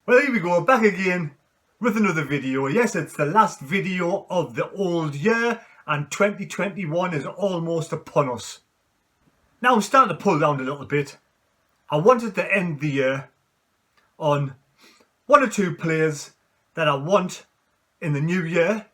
Well, here we go, back again with another video. Yes, it's the last video of the old year and 2021 is almost upon us. Now I'm starting to pull down a little bit. I wanted to end the year on one or two players that I want in the new year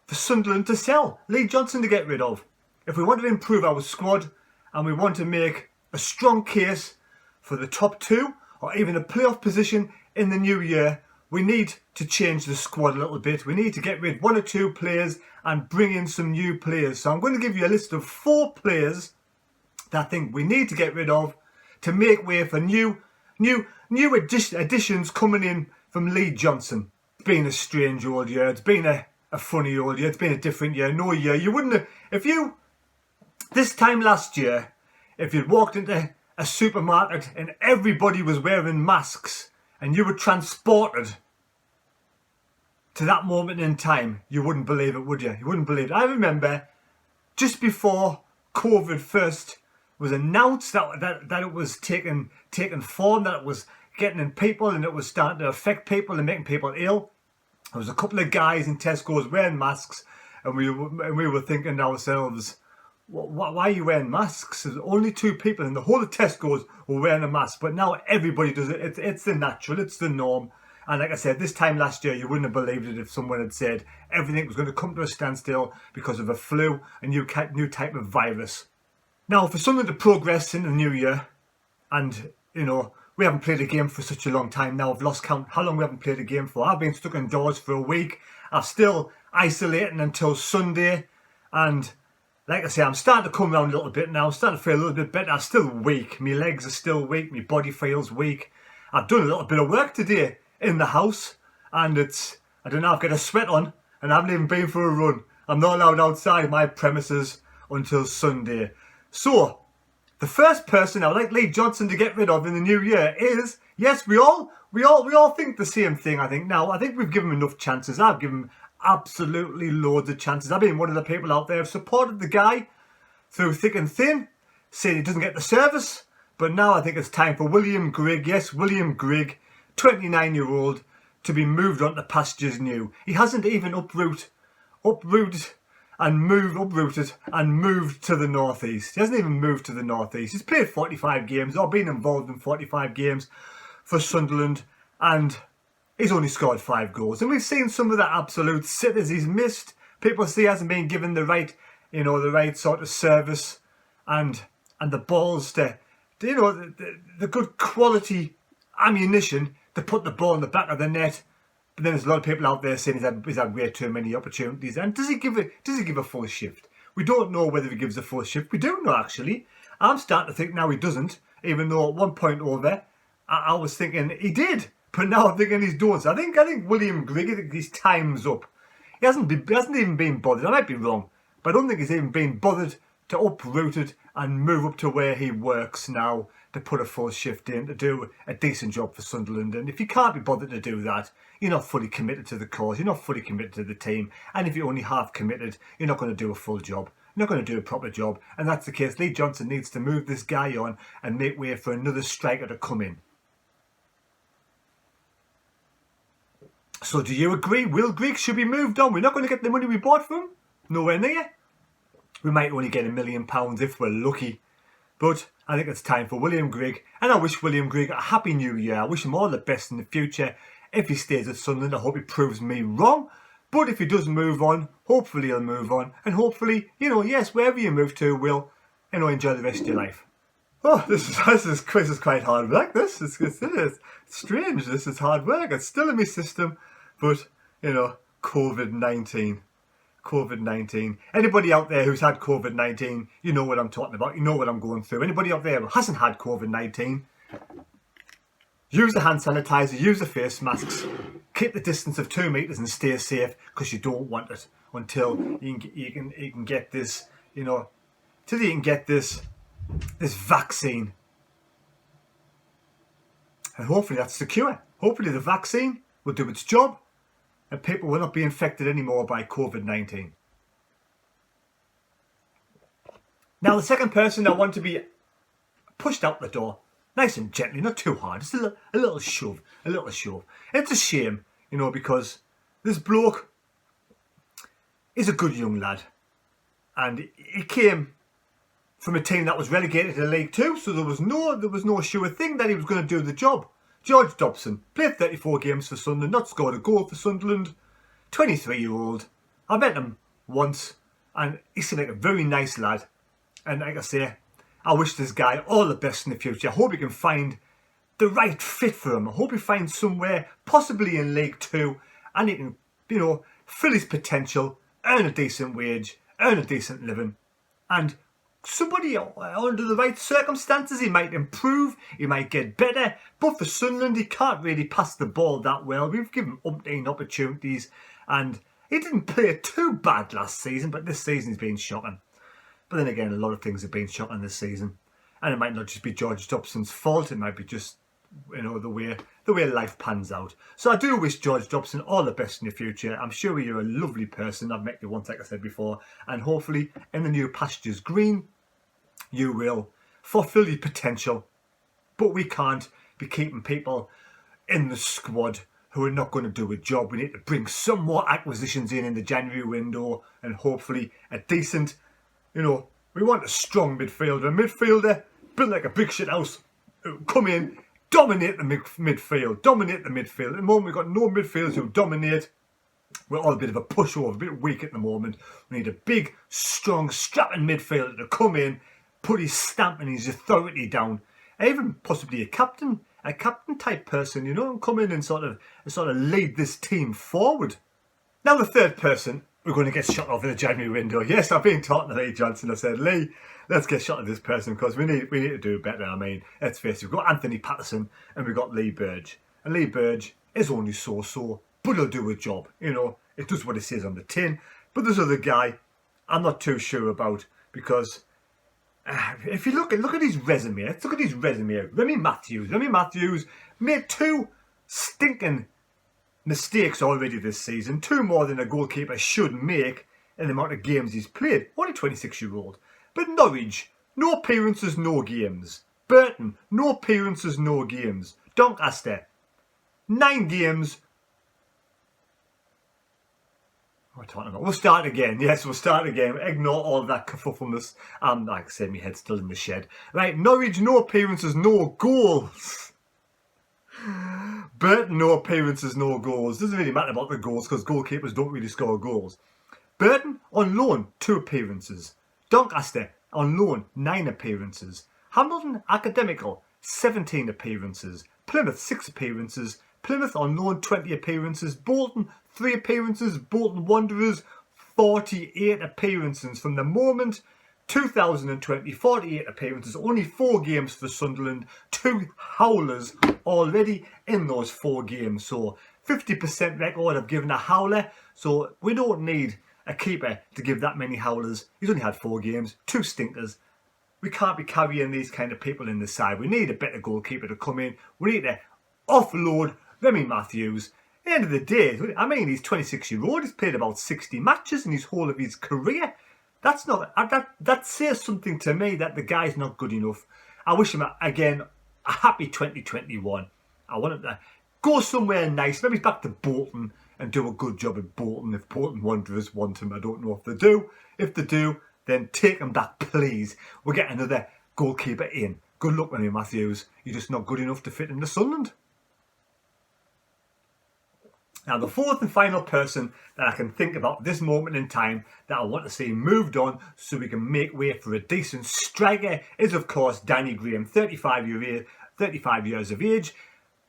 for Sunderland to sell. Lee Johnson to get rid of. If we want to improve our squad and we want to make a strong case for the top two or even a playoff position in the new year, we need to change the squad a little bit. We need to get rid of one or two players and bring in some new players. So I'm going to give you a list of 4 players that I think we need to get rid of to make way for new additions coming in from Lee Johnson. It's been a strange old year. It's been a funny old year. It's been a different year. No year. You wouldn't have, if you, this time last year, if you'd walked into a supermarket and everybody was wearing masks and you were transported to that moment in time, you wouldn't believe it, would you? You wouldn't believe it. I remember just before COVID first was announced that it was taking form, that it was getting in people and it was starting to affect people and making people ill. There was a couple of guys in Tesco's wearing masks and we were thinking to ourselves, why are you wearing masks? There's only 2 people in the whole of Tesco's were wearing a mask, but now everybody does it. It's the natural, it's the norm. And like I said, this time last year, you wouldn't have believed it if someone had said everything was going to come to a standstill because of a flu, a new type of virus. Now, for something to progress in the new year, and you know, we haven't played a game for such a long time now. I've lost count how long we haven't played a game for. I've been stuck indoors for a week. I'm still isolating until Sunday, and like I say, I'm starting to come around a little bit now. I'm starting to feel a little bit better. I'm still weak. My legs are still weak. My body feels weak. I've done a little bit of work today in the house. And I don't know, I've got a sweat on. And I haven't even been for a run. I'm not allowed outside my premises until Sunday. So, the first person I would like Lee Johnson to get rid of in the new year is, yes, we all think the same thing, I think. Now, I think we've given him enough chances. I've given him absolutely loads of chances. I've been one of the people out there who've supported the guy through thick and thin, saying he doesn't get the service. But now I think it's time for William Grigg, yes, William Grigg, 29-year-old, to be moved on to pastures new. He hasn't even uprooted and moved to the northeast. He hasn't even moved to the northeast. He's played 45 games or been involved in 45 games for Sunderland, and he's only scored 5 goals. And we've seen some of the absolute sitters he's missed. People say he hasn't been given the right, the right sort of service and the balls to the good quality ammunition to put the ball in the back of the net. But then there's a lot of people out there saying he's had way too many opportunities. And does he give a full shift? We don't know whether he gives a full shift. We do know, actually. I'm starting to think now he doesn't, even though at one point over I was thinking he did. But now I'm thinking he's doing so. I think William Grigg, I think his time's up. He hasn't even been bothered. I might be wrong, but I don't think he's even been bothered to uproot it and move up to where he works now to put a full shift in, to do a decent job for Sunderland. And if you can't be bothered to do that, you're not fully committed to the cause, you're not fully committed to the team. And if you're only half committed, you're not going to do a full job. You're not going to do a proper job. And that's the case. Lee Johnson needs to move this guy on and make way for another striker to come in. So do you agree? Will Grigg should be moved on? We're not going to get the money we bought from him. Nowhere near. We might only get £1 million if we're lucky. But I think it's time for William Grigg. And I wish William Grigg a happy new year. I wish him all the best in the future. If he stays at Sunderland, I hope he proves me wrong. But if he does move on, hopefully he'll move on. And hopefully, yes, wherever you move to, will, enjoy the rest of your life. Oh, this is quite hard work. It is strange. This is hard work. It's still in my system, but COVID-19. Anybody out there who's had COVID-19, you know what I'm talking about. You know what I'm going through. Anybody out there who hasn't had COVID-19, use the hand sanitizer, use the face masks, keep the distance of 2 meters, and stay safe because you don't want it until you can get this. Till you can get this vaccine, and hopefully that's secure. Hopefully the vaccine will do its job and people will not be infected anymore by COVID-19. Now the second person I want to be pushed out the door nice and gently, not too hard, just a little shove, It's a shame, because this bloke is a good young lad, and he came from a team that was relegated to League Two, so there was no sure thing that he was going to do the job. George Dobson played 34 games for Sunderland, not scored a goal for Sunderland. 23-year-old. I met him once, and he seemed like a very nice lad. And like I say, I wish this guy all the best in the future. I hope he can find the right fit for him. I hope he finds somewhere, possibly in League Two, and he can, fill his potential, earn a decent wage, earn a decent living, and somebody under the right circumstances, he might improve, he might get better. But for Sunderland, he can't really pass the ball that well. We've given him umpteen opportunities, and he didn't play too bad last season, but this season he's been shocking. But then again, a lot of things have been shocking this season, and it might not just be George Dobson's fault. It might be just the way life pans out. So I do wish George Dobson all the best in the future. I'm sure you're a lovely person. I've met you once, like I said before, and hopefully in the new pastures green, you will fulfill your potential. But we can't be keeping people in the squad who are not going to do a job. We need to bring some more acquisitions in the January window, and hopefully a decent, we want a strong midfielder, built like a brick shit house, come in, dominate the midfield. At the moment, we've got no midfielders who dominate. We're all a bit of a pushover, a bit weak at the moment. We need a big, strong, strapping midfielder to come in, put his stamp and his authority down. Even possibly a captain type person, and come in and sort of lead this team forward. Now the third person we're going to get shot off in the January window. Yes, I've been talking to Lee Johnson. I said, Lee, let's get shot of this person because we need to do better. I mean, let's face it, we've got Anthony Patterson and we've got Lee Burge. And Lee Burge is only so, but he'll do a job. It does what it says on the tin. But this other guy, I'm not too sure about, because if you look at his resume, let's look at his resume. Remy Matthews made 2 stinking mistakes already this season, 2 more than a goalkeeper should make in the amount of games he's played. Only 26-year-old. But Norwich, no appearances, no games. Burton, no appearances, no games. Doncaster, 9 games. What am I talking about? We'll start again. Yes, we'll start again. Ignore all that kerfuffleness. Like I said, my head's still in the shed. Right, Norwich, no appearances, no goals. Burton, no appearances, no goals. Doesn't really matter about the goals because goalkeepers don't really score goals. Burton, on loan, 2 appearances. Doncaster, on loan, 9 appearances. Hamilton Academical, 17 appearances. Plymouth, 6 appearances. Plymouth on loan, 20 appearances. Bolton, 3 appearances. Bolton Wanderers, 48 appearances. From the moment 2020, 48 appearances, only 4 games for Sunderland, 2 howlers already in those 4 games. So 50% record of giving a howler. So we don't need a keeper to give that many howlers. He's only had 4 games, 2 stinkers. We can't be carrying these kind of people in the side. We need a better goalkeeper to come in. We need to offload Remy Matthews. At the end of the day, I mean, he's 26-year-old. He's played about 60 matches in his whole of his career. That says something to me that the guy's not good enough. I wish him, again, a happy 2021. I want him to go somewhere nice. Maybe back to Bolton and do a good job at Bolton. If Bolton Wanderers want him, I don't know if they do. If they do, then take him back, please. We'll get another goalkeeper in. Good luck with me, Matthews. You're just not good enough to fit into Sunderland. Now, the fourth and final person that I can think about this moment in time that I want to see moved on so we can make way for a decent striker is, of course, Danny Graham, 35 years of age.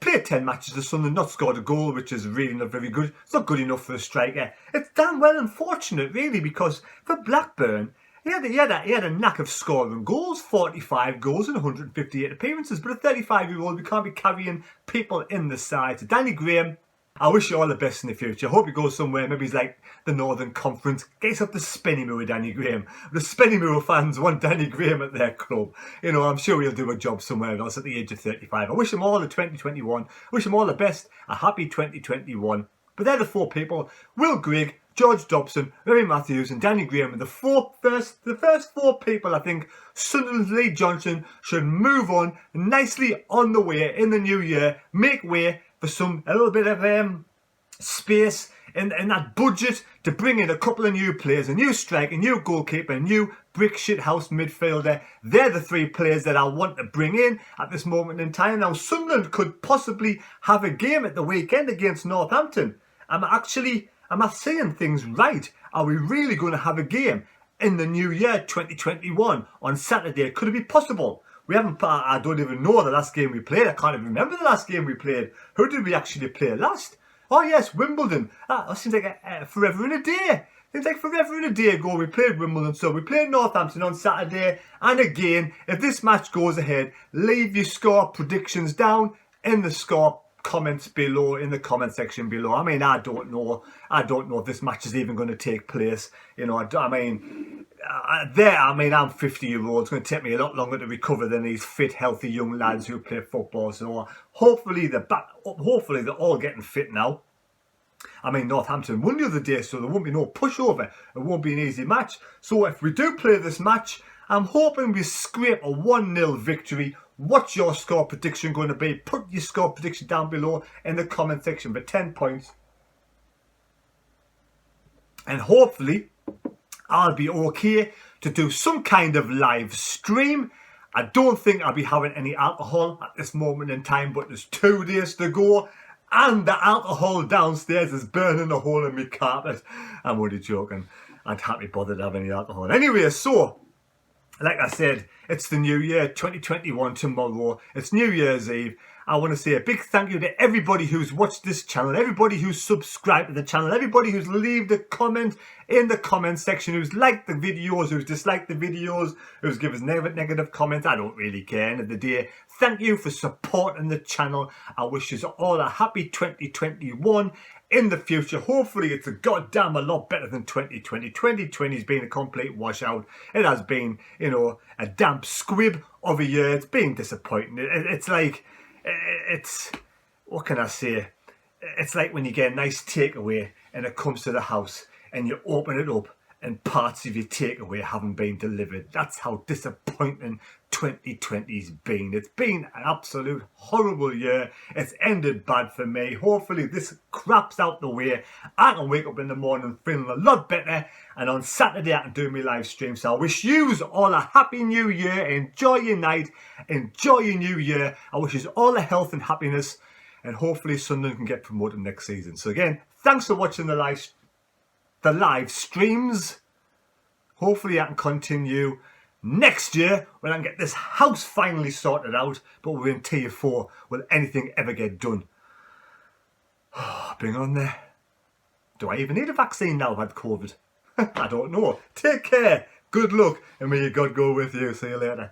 Played 10 matches for Sunderland, not scored a goal, which is really not very good. It's not good enough for a striker. It's damn well unfortunate, really, because for Blackburn, he had a knack of scoring goals, 45 goals and 158 appearances. But a 35-year-old, we can't be carrying people in the side. So Danny Graham, I wish you all the best in the future. I hope he goes somewhere. Maybe he's like the Northern Conference. Gets up the Spennymoor with Danny Graham. The Spennymoor fans want Danny Graham at their club. I'm sure he'll do a job somewhere else at the age of 35. I wish him all the 2021. Wish him all the best. A happy 2021. But they're the 4 people. Will Grigg, George Dobson, Ray Matthews and Danny Graham are the first four people I think Sunderland's Lee Johnson should move on nicely on the way in the new year, make way for a little bit of space in that budget to bring in a couple of new players, a new striker, a new goalkeeper, a new brick shithouse midfielder. They're the three players that I want to bring in at this moment in time. Now, Sunderland could possibly have a game at the weekend against Northampton. Am I saying things right? Are we really going to have a game in the new year 2021 on Saturday? Could it be possible? I don't even know the last game we played. I can't even remember the last game we played. Who did we actually play last? Oh yes, Wimbledon. That seems like forever and a day. Seems like forever and a day ago we played Wimbledon. So we played Northampton on Saturday. And again, if this match goes ahead, leave your score predictions down in the score comments below, in the comment section below. I mean, I don't know if this match is even going to take place. You know, I'm 50-year-old. It's going to take me a lot longer to recover than these fit, healthy young lads who play football. So hopefully they're back. Hopefully they're all getting fit now. I mean, Northampton won the other day, so there won't be no pushover. It won't be an easy match. So if we do play this match, I'm hoping we scrape a 1-0 victory. What's your score prediction going to be? Put your score prediction down below in the comment section for 10 points. And hopefully I'll be okay to do some kind of live stream. I don't think I'll be having any alcohol at this moment in time, but there's 2 days to go and the alcohol downstairs is burning a hole in my carpet. I'm only joking. I can't be bothered to have any alcohol. Anyway, so like I said, it's the new year, 2021 tomorrow. It's New Year's Eve. I want to say a big thank you to everybody who's watched this channel, everybody who's subscribed to the channel, everybody who's left a comment in the comment section, who's liked the videos, who's disliked the videos, who's given us negative comments. I don't really care, end of the day. Thank you for supporting the channel. I wish you all a happy 2021 in the future. Hopefully it's a goddamn a lot better than 2020. 2020's been a complete washout. It has been, you know, a damp squib of a year. It's been disappointing. It's like, what can I say? It's like when you get a nice takeaway and it comes to the house and you open it up and parts of your takeaway haven't been delivered. That's how disappointing 2020's been. It's been an absolute horrible year. It's ended bad for me. Hopefully this crap's out the way. I can wake up in the morning feeling a lot better, and on Saturday I can do my live stream. So I wish you all a happy new year. Enjoy your night. Enjoy your new year. I wish you all the health and happiness, and hopefully Sunderland can get promoted next season. So again, thanks for watching the live streams. Hopefully I can continue next year when I can get this house finally sorted out. But we're in tier 4. Will anything ever get done? Bring on there. Do I even need a vaccine now I've had COVID? I don't know. Take care. Good luck. And may your God go with you. See you later.